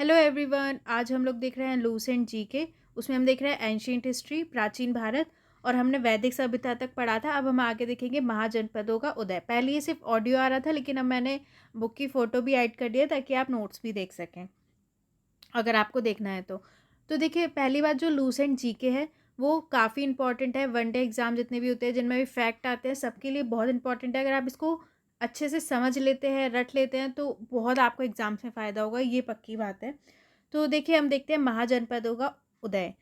Hello everyone, आज हम लोग देख रहे हैं लूसेंट जी के। उसमें हम देख रहे हैं एंशियंट हिस्ट्री, प्राचीन भारत। और हमने वैदिक सभ्यता तक पढ़ा था। अब हम आगे देखेंगे महाजनपदों का उदय। पहले ये सिर्फ ऑडियो आ रहा था, लेकिन अब मैंने बुक की फ़ोटो भी ऐड कर दिया ताकि आप नोट्स भी देख सकें अगर आपको देखना है तो देखिए, पहली बात जो लूसेंट जी के है वो काफ़ी इंपॉर्टेंट है। वन डे एग्ज़ाम जितने भी होते हैं जिनमें भी फैक्ट आते हैं सबके लिए बहुत इंपॉर्टेंट है। अगर आप इसको अच्छे से समझ लेते हैं, रट लेते हैं, तो बहुत आपको एग्ज़ाम्स में फ़ायदा होगा, ये पक्की बात है। तो देखिए, हम देखते हैं महाजनपदों का उदय।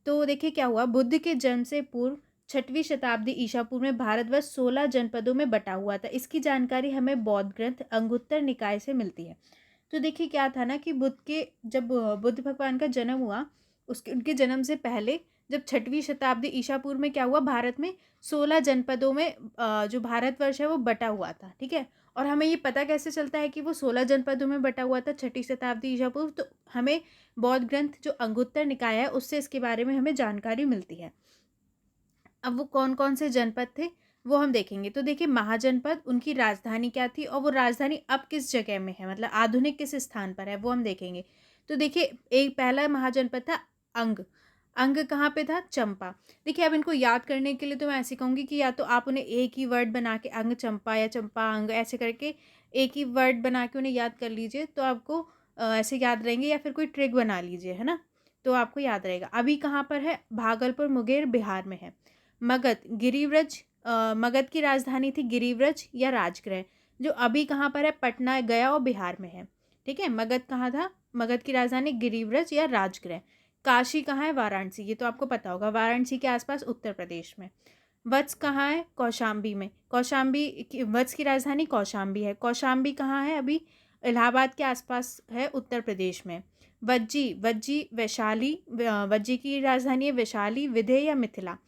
तो देखिए क्या हुआ, बुद्ध के जन्म से पूर्व 6वीं शताब्दी ईसा पूर्व में भारतवर्ष 16 जनपदों में बटा हुआ था। इसकी जानकारी हमें बौद्ध ग्रंथ अंगुत्तर निकाय से मिलती है। तो देखिए क्या था ना कि जब बुद्ध भगवान का जन्म हुआ, उसके उनके जन्म से पहले जब 6वीं शताब्दी ईसा पूर्व में क्या हुआ, भारत में 16 जनपदों में जो भारतवर्ष है वो बटा हुआ था। ठीक है। और हमें ये पता कैसे चलता है कि वो 16 जनपदों में बटा हुआ था 6वीं शताब्दी ईसा पूर्व? तो हमें बौद्ध ग्रंथ जो अंगुत्तर निकाय है उससे इसके बारे में हमें जानकारी मिलती है। अब वो कौन कौन से जनपद थे वो हम देखेंगे। तो देखिए, महाजनपद उनकी राजधानी क्या थी और वो राजधानी अब किस जगह में है, मतलब आधुनिक किस स्थान पर है, वो हम देखेंगे। तो देखिए, एक पहला महाजनपद था अंग। अंग कहाँ पे था? चंपा। देखिए, अब इनको याद करने के लिए तो मैं ऐसे कहूँगी कि या तो आप उन्हें एक ही वर्ड बना के अंग चंपा या चंपा अंग ऐसे करके एक ही वर्ड बना के उन्हें याद कर लीजिए, तो आपको ऐसे याद रहेंगे, या फिर कोई ट्रिक बना लीजिए, है ना, तो आपको याद रहेगा। अभी कहाँ पर है? भागलपुर मुंगेर बिहार में है। मगध गिरिव्रज, मगध की राजधानी थी गिरिव्रज या राजगृह, जो अभी कहाँ पर है? पटना गया और बिहार में है। ठीक है। मगध कहाँ था? मगध की राजधानी गिरिव्रज या राजगृह। काशी कहाँ है? वाराणसी, ये तो आपको पता होगा, वाराणसी के आसपास उत्तर प्रदेश में। वत्स कहाँ है? कौशाम्बी में। वत्स की राजधानी कौशाम्बी है। कौशाम्बी कहाँ है? अभी इलाहाबाद के आसपास है, उत्तर प्रदेश में। वज्जी वज्जी वैशाली, वज्जी की राजधानी है वैशाली, विधेय या मिथिला।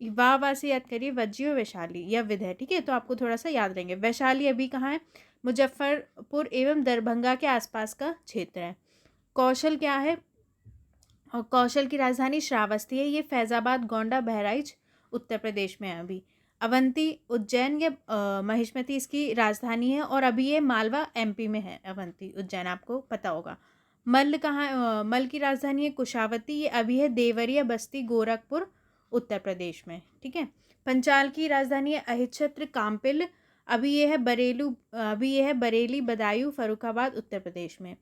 वाह से याद करिए, वज्जी और वैशाली या विधेय। ठीक है, तो आपको थोड़ा सा याद रहेंगे। वैशाली अभी कहाँ है? मुजफ्फरपुर एवं दरभंगा के आसपास का क्षेत्र है। कौशल क्या है? और कौशल की राजधानी श्रावस्ती है, ये फैज़ाबाद गोंडा बहराइच उत्तर प्रदेश में है अभी। अवंती उज्जैन या महिष्मती इसकी राजधानी है, और अभी ये मालवा एमपी में है। अवंती उज्जैन आपको पता होगा। मल्ल कहाँ? मल्ल की राजधानी है कुशावती, ये अभी है देवरिया बस्ती गोरखपुर उत्तर प्रदेश में। ठीक है। पंचाल की राजधानी है अहिच्छत्र काम्पिल, अभी ये है बरेली बदायूं फर्रुखाबाद उत्तर प्रदेश में।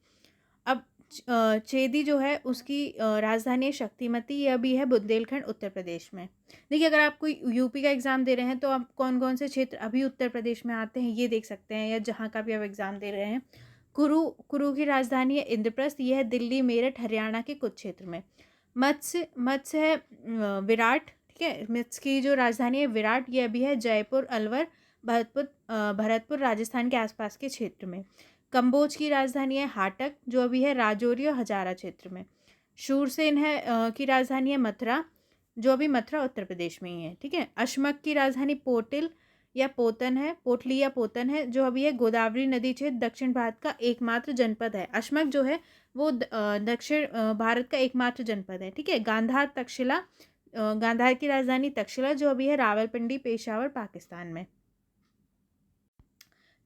अब चेदी जो है उसकी राजधानी है शक्तिमती, यह भी है बुंदेलखंड उत्तर प्रदेश में। देखिए, अगर आप कोई यूपी का एग्ज़ाम दे रहे हैं तो आप कौन कौन से क्षेत्र अभी उत्तर प्रदेश में आते हैं ये देख सकते हैं, या जहाँ का भी आप एग्ज़ाम दे रहे हैं। कुरु की राजधानी है इंद्रप्रस्थ, यह है दिल्ली मेरठ हरियाणा के कुछ क्षेत्र में। मत्स्य मत्स्य है विराट। ठीक है, मत्स्य की जो राजधानी है विराट, ये अभी है जयपुर अलवर भरतपुर राजस्थान के आसपास के क्षेत्र में। कंबोज की राजधानी है हाटक, जो अभी है राजौरी और हजारा क्षेत्र में। शूरसेन है की राजधानी है मथुरा, जो अभी मथुरा उत्तर प्रदेश में ही है। ठीक है। अशमक की राजधानी पोटली या पोतन है, जो अभी है गोदावरी नदी क्षेत्र दक्षिण भारत का एकमात्र जनपद है। अशमक जो है वो दक्षिण भारत का एकमात्र जनपद है। ठीक है। गांधार की राजधानी तक्षशिला, जो अभी है रावलपिंडी पेशावर पाकिस्तान में।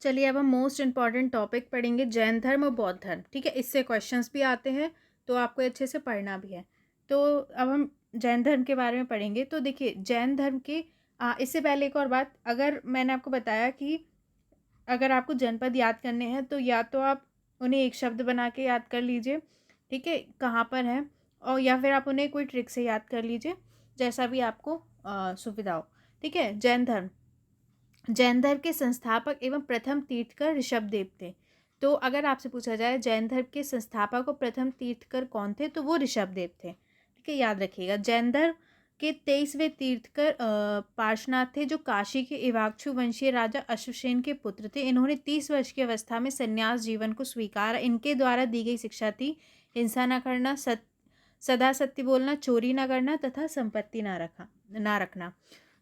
चलिए, अब हम मोस्ट इंपॉर्टेंट टॉपिक पढ़ेंगे, जैन धर्म और बौद्ध धर्म। ठीक है, इससे क्वेश्चंस भी आते हैं, तो आपको अच्छे से पढ़ना भी है। तो अब हम जैन धर्म के बारे में पढ़ेंगे। तो देखिए, जैन धर्म के इससे पहले एक और बात, अगर मैंने आपको बताया कि अगर आपको जनपद याद करने हैं तो या तो आप उन्हें एक शब्द बना के याद कर लीजिए, ठीक है, कहाँ पर है, और या फिर आप उन्हें कोई ट्रिक से याद कर लीजिए, जैसा भी आपको सुविधा हो। ठीक है। जैन धर्म के संस्थापक एवं प्रथम तीर्थकर ऋषभदेव थे। तो अगर आपसे पूछा जाए जैन धर्म के संस्थापक और प्रथम तीर्थकर कौन थे, तो वो ऋषभदेव थे। ठीक है, याद रखिएगा। जैन धर्म के 23वें तीर्थकर पार्श्वनाथ थे, जो काशी के इवाक्षु वंशीय राजा अश्वसेन के पुत्र थे। इन्होंने 30 वर्ष की अवस्था में संन्यास जीवन को स्वीकारा। इनके द्वारा दी गई शिक्षा थी हिंसा न करना, सदा सत्य बोलना, चोरी न करना तथा संपत्ति ना रखना।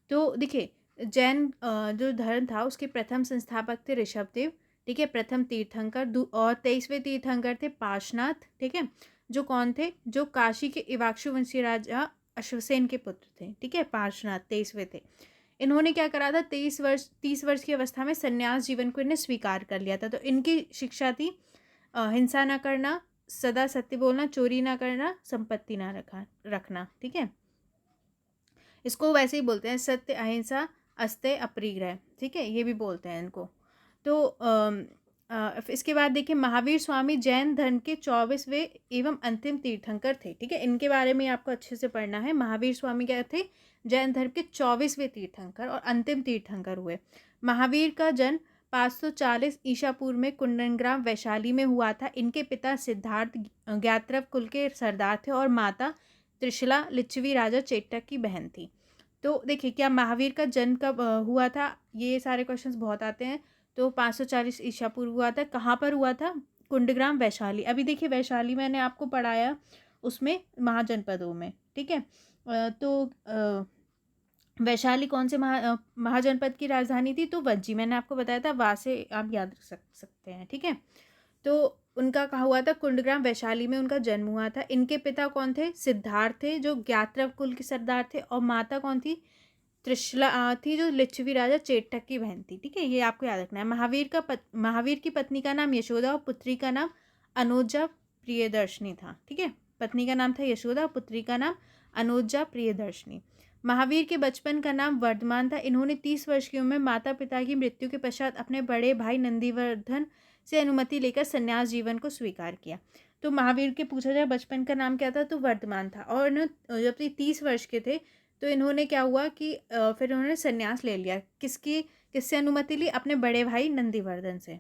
तो देखिए, जैन जो धर्म था उसके प्रथम संस्थापक थे ऋषभदेव। ठीक है, प्रथम तीर्थंकर। और 23वें तीर्थंकर थे पार्श्वनाथ। ठीक है, जो कौन थे? जो काशी के इवाक्षु वंशीय राजा अश्वसेन के पुत्र थे। ठीक है, पार्श्वनाथ 23वें थे। इन्होंने क्या करा था? 30 वर्ष की अवस्था में संन्यास जीवन को इन्हें स्वीकार कर लिया था। तो इनकी शिक्षा थी हिंसा न करना, सदा सत्य बोलना, चोरी ना करना, संपत्ति ना रखना। ठीक है, इसको वैसे ही बोलते हैं सत्य, अहिंसा, अस्तेय, अपरिग्रह। ठीक है, ये भी बोलते हैं इनको। तो इसके बाद देखिए, महावीर स्वामी जैन धर्म के 24वें एवं अंतिम तीर्थंकर थे। ठीक है, इनके बारे में आपको अच्छे से पढ़ना है। महावीर स्वामी क्या थे? जैन धर्म के 24वें तीर्थंकर और अंतिम तीर्थंकर हुए। महावीर का जन्म 540 ईसा पूर्व में कुंदनग्राम वैशाली में हुआ था। इनके पिता सिद्धार्थ ज्ञात्रव कुल के सरदार थे और माता त्रिशला लिच्छवी राजा चेट्टक की बहन थी। तो देखिए, क्या महावीर का जन्म कब हुआ था? ये सारे क्वेश्चंस बहुत आते हैं। तो 540 ईसा पूर्व हुआ था। कहाँ पर हुआ था? कुंडग्राम वैशाली। अभी देखिए, वैशाली मैंने आपको पढ़ाया, उसमें महाजनपदों में। ठीक है, वैशाली कौन से महाजनपद की राजधानी थी? तो वज्जी, मैंने आपको बताया था, वहाँ से आप याद रख सकते हैं। ठीक है, तो उनका कहा हुआ था कुंडग्राम वैशाली में उनका जन्म हुआ था। इनके पिता कौन थे? सिद्धार्थ थे, जो ज्ञात्रव कुल के सरदार थे, और माता कौन थी? त्रिशला थी, जो लिच्छवी राजा चेट्टक की बहन थी। ठीक है, ये आपको याद रखना है। महावीर की पत्नी का नाम यशोदा और पुत्री का नाम अनुजा प्रियदर्शनी था। ठीक है, पत्नी का नाम था यशोदा और पुत्री का नाम अनुजा प्रियदर्शनी। महावीर के बचपन का नाम वर्धमान था। इन्होंने 30 वर्ष की उम्र में माता पिता की मृत्यु के पश्चात अपने बड़े भाई नंदीवर्धन से अनुमति लेकर संन्यास जीवन को स्वीकार किया। तो महावीर के पूछा जाए बचपन का नाम क्या था, तो वर्धमान था। और जब ये 30 वर्ष के थे तो इन्होंने क्या हुआ कि फिर उन्होंने संन्यास ले लिया। किससे अनुमति ली? अपने बड़े भाई नंदीवर्धन से।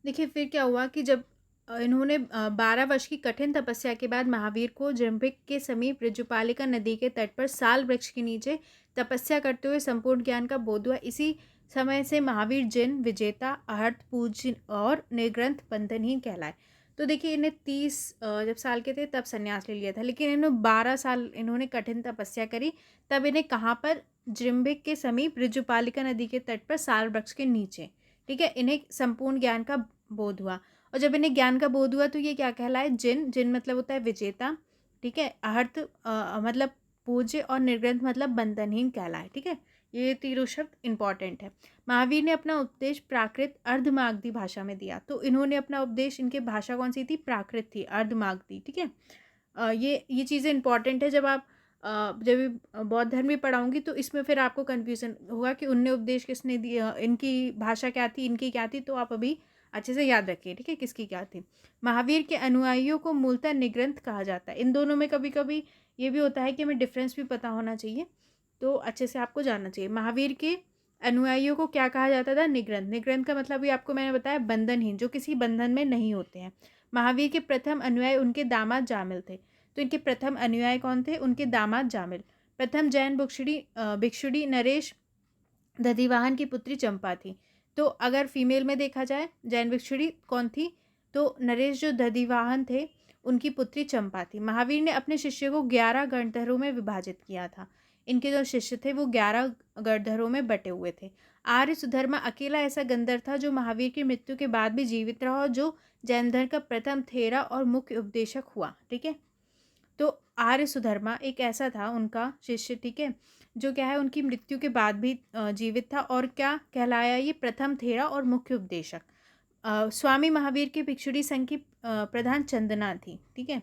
देखिए, फिर क्या हुआ कि जब इन्होंने 12 वर्ष की कठिन तपस्या के बाद महावीर को जृंभिक के समीप ऋजुपालिका नदी के तट पर साल वृक्ष के नीचे तपस्या करते हुए संपूर्ण ज्ञान का बोध हुआ। इसी समय से महावीर जिन विजेता, अहर्त, पूज्य और निर्ग्रंथ बंधनहीन कहलाए। तो देखिए, इन्हें 30 जब साल के थे तब संन्यास ले लिया था, लेकिन इन्होंने 12 साल इन्होंने कठिन तपस्या करी। तब इन्हें कहाँ पर? जृंभिक के समीप ऋजुपालिका नदी के तट पर साल वृक्ष के नीचे, ठीक है, इन्हें संपूर्ण ज्ञान का बोध हुआ। और जब इन्हें ज्ञान का बोध हुआ तो ये क्या कहलाए? जिन मतलब होता है विजेता, ठीक है, अहर्त मतलब पूज्य, और निर्ग्रंथ मतलब बंधनहीन कहलाए। ठीक है, ये तीनों शब्द इंपॉर्टेंट है। महावीर ने अपना उपदेश प्राकृत अर्धमागधी भाषा में दिया। तो इन्होंने अपना उपदेश, इनकी भाषा कौन सी थी? प्राकृत थी, अर्धमागधी। ठीक है, ये चीज़ें इंपॉर्टेंट है। जब आप जब भी बौद्ध धर्म भी पढ़ाऊंगी तो इसमें फिर आपको कन्फ्यूज़न होगा कि उनने उपदेश किसने दिया, इनकी भाषा क्या थी, इनकी क्या थी। तो आप अभी अच्छे से याद रखिए, ठीक है, किसकी क्या थी। महावीर के अनुयायियों को मूलतः निग्रंथ कहा जाता है। इन दोनों में कभी कभी ये भी होता है कि हमें डिफरेंस भी पता होना चाहिए, तो अच्छे से आपको जानना चाहिए। महावीर के अनुयायियों को क्या कहा जाता था? निग्रंथ। निग्रंथ का मतलब भी आपको मैंने बताया, बंधनहीन, जो किसी बंधन में नहीं होते हैं। महावीर के प्रथम अनुयायी उनके दामाद जामिल थे। तो इनके प्रथम अनुयायी कौन थे? उनके दामाद जामिल। प्रथम जैन भिक्षुड़ी नरेश दधिवाहन की पुत्री चंपा थी। तो अगर फीमेल में देखा जाए, जैन भिक्षुड़ी कौन थी? तो नरेश जो दधिवाहन थे उनकी पुत्री चंपा थी। महावीर ने अपने शिष्य को 11 गणधरों में विभाजित किया था। इनके जो शिष्य थे वो 11 गणधरों में बटे हुए थे। आर्य सुधर्मा अकेला ऐसा गंधर्व था जो महावीर की मृत्यु के बाद भी जीवित रहा और जो जैन धर्म का प्रथम थेरा और मुख्य उपदेशक हुआ। ठीक है, तो आर्य सुधर्मा एक ऐसा था उनका शिष्य, ठीक है, जो क्या है, उनकी मृत्यु के बाद भी जीवित था। और क्या कहलाया? ये प्रथम थेरा और मुख्य उपदेशक। स्वामी महावीर के भिक्षुड़ी संघ की प्रधान चंदना थी। ठीक है,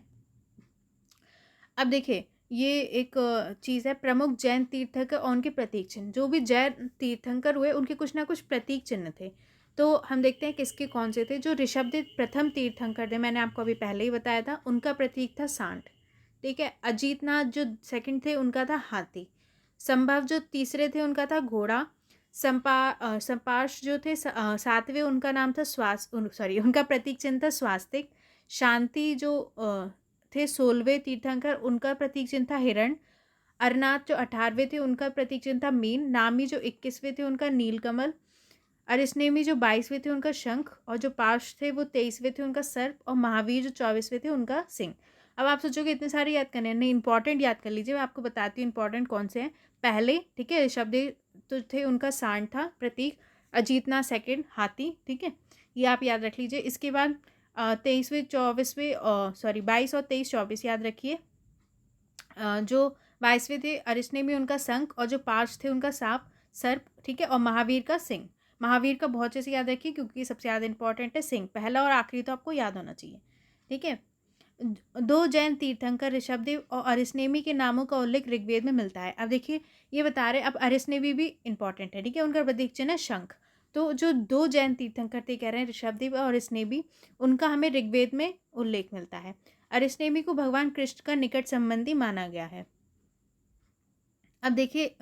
अब देखिए, ये एक चीज़ है, प्रमुख जैन तीर्थंकर और उनके प्रतीक चिन्ह। जो भी जैन तीर्थंकर हुए उनके कुछ ना कुछ प्रतीक चिन्ह थे। तो हम देखते हैं किसके कौन से थे। जो ऋषभदेव प्रथम तीर्थंकर थे, मैंने आपको अभी पहले ही बताया था, उनका प्रतीक था सांड। ठीक है, अजीतनाथ जो सेकंड थे उनका था हाथी। संभव जो तीसरे थे उनका था घोड़ा। संपार्श जो थे सातवें, उनका नाम था उनका प्रतीक चिन्ह था स्वास्तिक। शांति जो थे 16वें तीर्थंकर, उनका प्रतीक चिन्ह था हिरण। अरनाथ जो 18वें थे उनका प्रतीक चिन्ह था मीन। नामी जो 21वें थे उनका नीलकमल। अरिस्नेमी जो 22वें थे उनका शंख। और जो पार्श थे वो 23वें थे उनका सर्प। और महावीर जो 24वें थे उनका सिंह। अब आप सोचोगे इतने सारे याद करने हैं, नहीं, इंपॉर्टेंट याद कर लीजिए। मैं आपको बताती हूँ इंपॉर्टेंट कौन से हैं। पहले, ठीक है, ऋषभदेव तो थे, उनका सांड था प्रतीक। अजीतनाथ सेकंड, हाथी। ठीक है, ये आप याद रख लीजिए। इसके बाद 23वें 24वें 22 और 23 24 याद रखिए। जो 22वें थे अरिस्नेमी, उनका शंख। और जो पार्श थे उनका सांप, सर्प। ठीक है, और महावीर का सिंह। महावीर का बहुत अच्छे से याद रखिए क्योंकि सबसे ज़्यादा इंपॉर्टेंट है सिंह। पहला और आखिरी तो आपको याद होना चाहिए। ठीक है। दो जैन तीर्थंकर ऋषभदेव और अरिसनेमी के नामों का उल्लेख ऋग्वेद में मिलता है। अब देखिए ये बता रहे, अब अरिसनेमी भी इंपॉर्टेंट है, ठीक है, उनका प्रतीक चिन्ह है शंख। तो जो दो जैन तीर्थंकर थे, कह रहे हैं ऋषभदेव और अरिसनेमी, उनका हमें ऋग्वेद में उल्लेख मिलता है। अरिसनेमी को भगवान कृष्ण का निकट संबंधी माना गया है। अब देखिए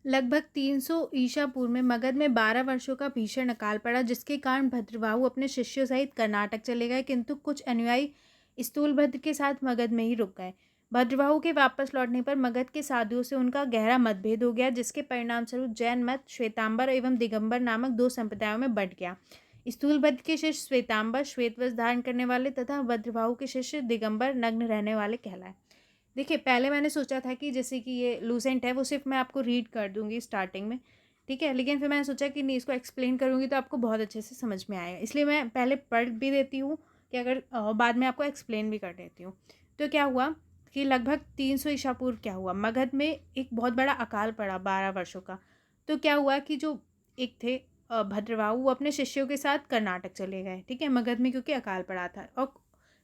लगभग 300 ईसा पूर्व में मगध में 12 वर्षों का भीषण अकाल पड़ा, जिसके कारण भद्रबाहु अपने शिष्यों सहित कर्नाटक चले गए, किंतु कुछ अनुयायी स्थूलभद्र के साथ मगध में ही रुक गए। भद्रबाहु के वापस लौटने पर मगध के साधुओं से उनका गहरा मतभेद हो गया, जिसके परिणामस्वरूप जैन मत श्वेतांबर एवं दिगंबर नामक दो संप्रदायों में बंट गया। स्थूलभद्र के शिष्य श्वेतांबर श्वेत वस्त्र धारण करने वाले तथा भद्रबाहु के शिष्य दिगंबर नग्न रहने वाले कहलाए। देखिए पहले मैंने सोचा था कि जैसे कि ये लूसेंट है वो सिर्फ मैं आपको रीड कर दूंगी स्टार्टिंग में, ठीक है, लेकिन फिर मैंने सोचा कि नहीं, इसको एक्सप्लेन करूंगी तो आपको बहुत अच्छे से समझ में आएगा, इसलिए मैं पहले पढ़ भी देती हूँ कि अगर बाद में आपको एक्सप्लेन भी कर देती हूँ। तो क्या हुआ कि लगभग 300 ईसा पूर्व क्या हुआ, मगध में एक बहुत बड़ा अकाल पड़ा 12 वर्षों का। तो क्या हुआ कि जो एक थे भद्रबाहु, वो अपने शिष्यों के साथ कर्नाटक चले गए, ठीक है, मगध में क्योंकि अकाल पड़ा था। और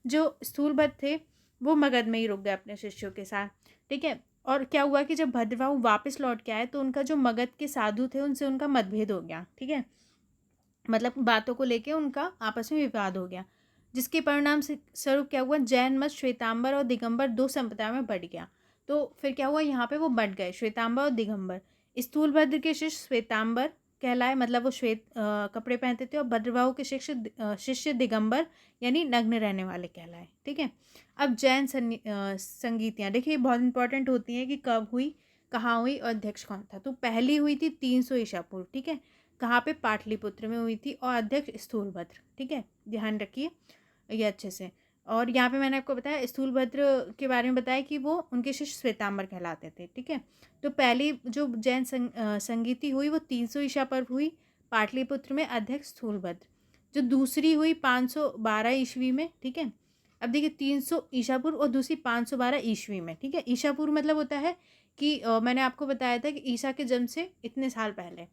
जो स्थूलभद्र थे वो मगध में ही रुक गए अपने शिष्यों के साथ, ठीक है। और क्या हुआ कि जब भद्रबाहु वापस लौट के आए तो उनका जो मगध के साधु थे उनसे उनका मतभेद हो गया, ठीक है, मतलब बातों को लेके उनका आपस में विवाद हो गया, जिसके परिणाम से स्वरूप क्या हुआ, जैन मत श्वेतांबर और दिगंबर दो संप्रदायों में बंट गया। तो फिर क्या हुआ, यहाँ पे वो बंट गए श्वेतांबर और दिगंबर। स्थूलभद्र के शिष्य श्वेतांबर कहलाए, मतलब वो श्वेत कपड़े पहनते थे, और भद्रबाहु के शिष्य दिगंबर यानी नग्न रहने वाले कहलाए, ठीक है। अब जैन संगीतियाँ देखिए बहुत इंपॉर्टेंट होती हैं कि कब हुई, कहाँ हुई और अध्यक्ष कौन था। तो पहली हुई थी 300 ईसा पूर्व, ठीक है, कहाँ पे, पाटलिपुत्र में हुई थी, और अध्यक्ष स्थूलभद्र, ठीक है, ध्यान रखिए ये अच्छे से। और यहाँ पे मैंने आपको बताया स्थूलभद्र के बारे में बताया कि वो उनके शिष्य श्वेतांबर कहलाते थे, ठीक है। तो पहली जो जैन संगीति हुई वो 300 ईसा पूर्व हुई, पाटलिपुत्र में, अध्यक्ष स्थूलभद्र। जो दूसरी हुई 512 ईस्वी में, ठीक है। अब देखिए 300 ईसा पूर्व और दूसरी 512 ईस्वी में, ठीक है। ईसा पूर्व मतलब होता है कि मैंने आपको बताया था कि ईसा के जन्म से इतने साल पहले,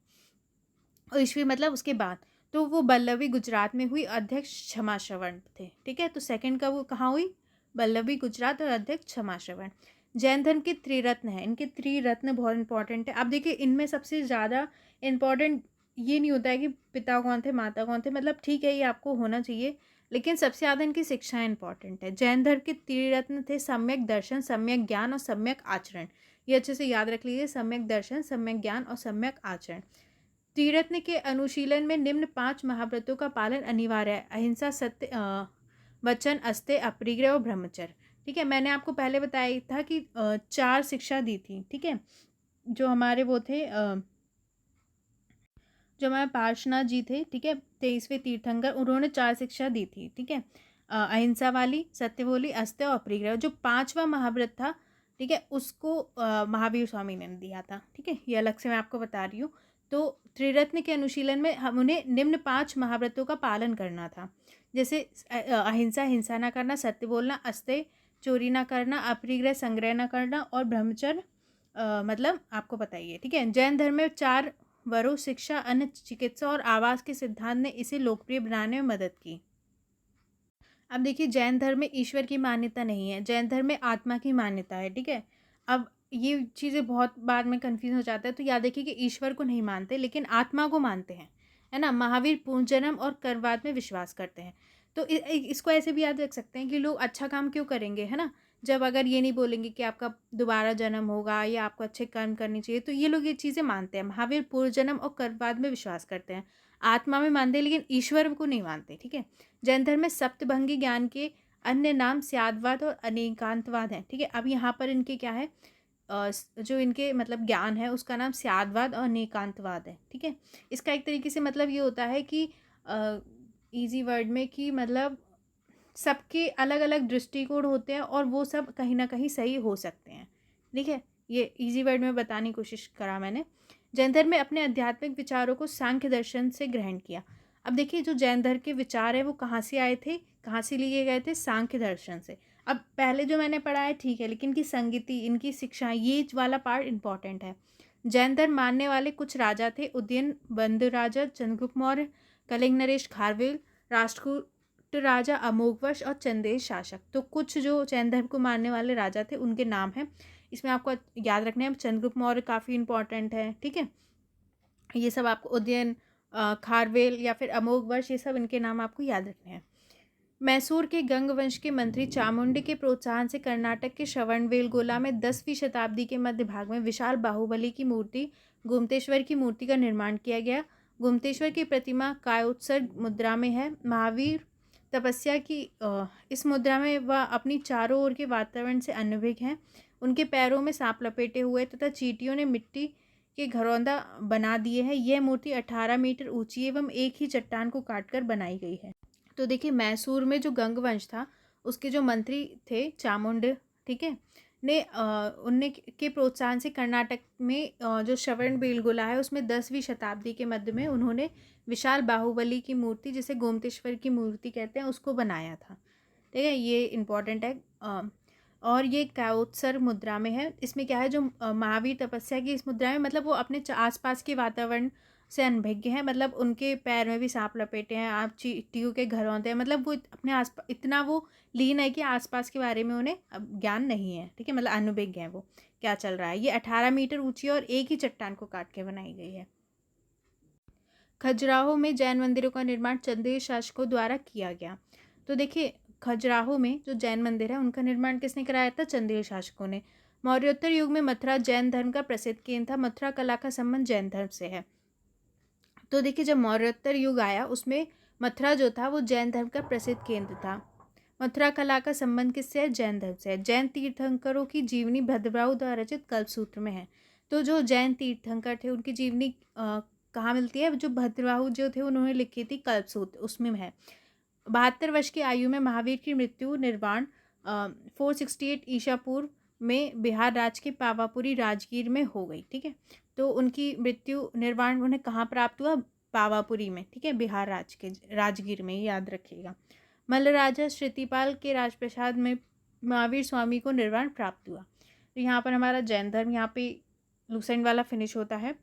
और ईस्वी मतलब उसके बाद। तो वो बल्लभी गुजरात में हुई, अध्यक्ष क्षमाश्रवण थे, ठीक है। तो सेकंड का वो कहाँ हुई, बल्लभी गुजरात, और अध्यक्ष क्षमाश्रवण। जैन धर्म के त्रिरत्न है, इनके त्रिरत्न बहुत इंपॉर्टेंट है। अब देखिए इनमें सबसे ज़्यादा इंपॉर्टेंट ये नहीं होता है कि पिता कौन थे माता कौन थे, मतलब ठीक है ये आपको होना चाहिए, लेकिन सबसे ज़्यादा इनकी शिक्षाएं इंपॉर्टेंट है। जैन धर्म के त्रिरत्न थे सम्यक दर्शन, सम्यक ज्ञान और सम्यक आचरण। ये अच्छे से याद रख लीजिए, सम्यक दर्शन, सम्यक ज्ञान और सम्यक आचरण। त्रिरत्न के अनुशीलन में निम्न 5 महाव्रतों का पालन अनिवार्य है: अहिंसा, सत्य, वचन, अस्तेय, अपरिग्रह और ब्रह्मचर्य, ठीक है। मैंने आपको पहले बताया था कि 4 शिक्षा दी थी, ठीक है। जो हमारे वो थे जो हमारे पार्श्वनाथ जी थे, ठीक है, 23वें तीर्थंकर, उन्होंने 4 शिक्षा दी थी, ठीक है। अहिंसा वाली, सत्य बोली, अस्तेय और अपरिग्रह। जो 5वां महाव्रत था, ठीक है, उसको महावीर स्वामी ने दिया था, ठीक है, ये अलग से मैं आपको बता रही हूँ। तो त्रिरत्न के अनुशीलन में हम उन्हें निम्न 5 महाव्रतों का पालन करना था, जैसे अहिंसा, हिंसा ना करना, सत्य बोलना, अस्तेय चोरी ना करना, अपरिग्रह संग्रह ना करना, और ब्रह्मचर्य मतलब आपको बताइए, ठीक है। जैन धर्म में 4 वरों, शिक्षा, अन्न, चिकित्सा और आवास के सिद्धांत ने इसे लोकप्रिय बनाने में मदद की। अब देखिए जैन धर्म में ईश्वर की मान्यता नहीं है, जैन धर्म में आत्मा की मान्यता है, ठीक है। अब ये चीज़ें बहुत बाद में कन्फ्यूज हो जाता है, तो याद रखिए कि ईश्वर को नहीं मानते लेकिन आत्मा को मानते हैं, है ना। महावीर पुनर्जन्म और कर्मवाद में विश्वास करते हैं। तो इसको ऐसे भी याद रख सकते हैं कि लोग अच्छा काम क्यों करेंगे, है ना, जब अगर ये नहीं बोलेंगे कि आपका दोबारा जन्म होगा या आपको अच्छे कर्म करने चाहिए, तो ये लोग ये चीज़ें मानते हैं। महावीर पुनर्जन्म और कर्मवाद में विश्वास करते हैं, आत्मा में मानते हैं लेकिन ईश्वर को नहीं मानते, ठीक है। जैन धर्म में सप्तभंगी ज्ञान के अन्य नाम स्यादवाद और अनेकांतवाद हैं, ठीक है। अब यहाँ पर इनके क्या है, जो इनके मतलब ज्ञान है उसका नाम स्यादवाद और अनेकांतवाद है, ठीक है। इसका एक तरीके से मतलब ये होता है कि इजी वर्ड में कि मतलब सबके अलग अलग दृष्टिकोण होते हैं और वो सब कहीं ना कहीं सही हो सकते हैं, ठीक है। ये इजी वर्ड में बताने की कोशिश करा मैंने। जैन धर्म में अपने आध्यात्मिक विचारों को सांख्य दर्शन से ग्रहण किया। अब देखिए जो जैन धर्म के विचार है वो कहाँ से आए थे, कहाँ से लिए गए थे, सांख्य दर्शन से। अब पहले जो मैंने पढ़ा है ठीक है, लेकिन इनकी संगीति, इनकी शिक्षा, ये वाला पार्ट इंपॉर्टेंट है। जैन धर्म मानने वाले कुछ राजा थे: उदयन बंधु राजा, चंद्रगुप्त मौर्य, कलिंग नरेश खारवेल, राष्ट्रकूट गुप्त राजा, अमोघवर्ष और चंदेल शासक। तो कुछ जो जैन धर्म को मानने वाले राजा थे उनके नाम हैं, इसमें आपको याद रखना है। चंद्रगुप्त मौर्य काफ़ी इंपॉर्टेंट है, ठीक है। ये सब आपको उदयन, खारवेल या फिर अमोघवर्ष, ये सब इनके नाम आपको याद रखने हैं। मैसूर के गंग वंश के मंत्री चामुंडी के प्रोत्साहन से कर्नाटक के श्रवणबेलगोला में 10वीं शताब्दी के मध्य भाग में विशाल बाहुबली की मूर्ति, गोमतेश्वर की मूर्ति का निर्माण किया गया। गोमतेश्वर की प्रतिमा कायोत्सर्ग मुद्रा में है। महावीर तपस्या की इस मुद्रा में वह अपनी चारों ओर के वातावरण से अनभिज्ञ हैं। उनके पैरों में सांप लपेटे हुए तथा चींटियों ने मिट्टी के घरौंदा बना दिए हैं। यह मूर्ति 18 मीटर ऊंची एवं एक ही चट्टान को काटकर बनाई गई है। तो देखिए, मैसूर में जो गंग वंश था उसके जो मंत्री थे चामुंड, ठीक है, ने उनने के प्रोत्साहन से कर्नाटक में जो श्रवणबेलगोला है उसमें 10वीं शताब्दी के मध्य में उन्होंने विशाल बाहुबली की मूर्ति, जिसे गोमतेश्वर की मूर्ति कहते हैं, उसको बनाया था। ठीक है, ये इम्पॉर्टेंट है। और ये कायोत्सर मुद्रा में है। इसमें क्या है, जो महावीर तपस्या की इस मुद्रा में, मतलब वो अपने आसपास के वातावरण से अनभिज्ञ हैं, मतलब उनके पैर में भी सांप लपेटे हैं, आप चींटियों के घरौंदे हैं, मतलब वो अपने आस इतना वो लीन है कि आसपास के बारे में उन्हें ज्ञान नहीं है, ठीक है, मतलब अनभिज्ञ हैं वो क्या चल रहा है। ये 18 मीटर ऊंची और एक ही चट्टान को काट के बनाई गई है। खजुराहो में जैन मंदिरों का निर्माण चंदेल शासकों द्वारा किया गया। तो देखिए, खजुराहो में जो जैन मंदिर है उनका निर्माण किसने कराया था? चंदेल शासकों ने। मौर्योत्तर युग में मथुरा जैन धर्म का प्रसिद्ध केंद्र था। मथुरा कला का संबंध जैन धर्म से है। तो देखिए, जब मौर्योत्तर युग आया उसमें मथुरा जो था वो जैन धर्म का प्रसिद्ध केंद्र था। मथुरा कला का संबंध किससे है? जैन धर्म से है। जैन तीर्थंकरों की जीवनी भद्रबाहु द्वारा रचित कल्पसूत्र में है। तो जो जैन तीर्थंकर थे उनकी जीवनी कहाँ मिलती है? जो भद्रबाहु जो थे उन्होंने लिखी थी कल्पसूत्र, उसमें है। 72 वर्ष की आयु में महावीर की मृत्यु निर्वाण 468 ईसा पूर्व में बिहार राज्य के पावापुरी राजगीर में हो गई, ठीक है। तो उनकी मृत्यु निर्वाण उन्हें कहाँ प्राप्त हुआ? पावापुरी में, ठीक है, बिहार राज्य के राजगीर में, याद रखिएगा। मल्ल राजा श्रुतिपाल के राजप्रसाद में महावीर स्वामी को निर्वाण प्राप्त हुआ। तो यहाँ पर हमारा जैन धर्म यहाँ पे लूसेंट वाला फिनिश होता है।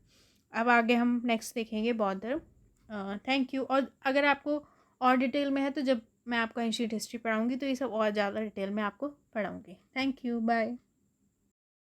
अब आगे हम नेक्स्ट देखेंगे बौद्ध धर्म। Thank you. और अगर आपको और डिटेल में है तो जब मैं आपको एंशिएंट हिस्ट्री पढ़ाऊँगी तो ये सब और ज़्यादा डिटेल में आपको पढ़ाऊँगी। Thank you, bye.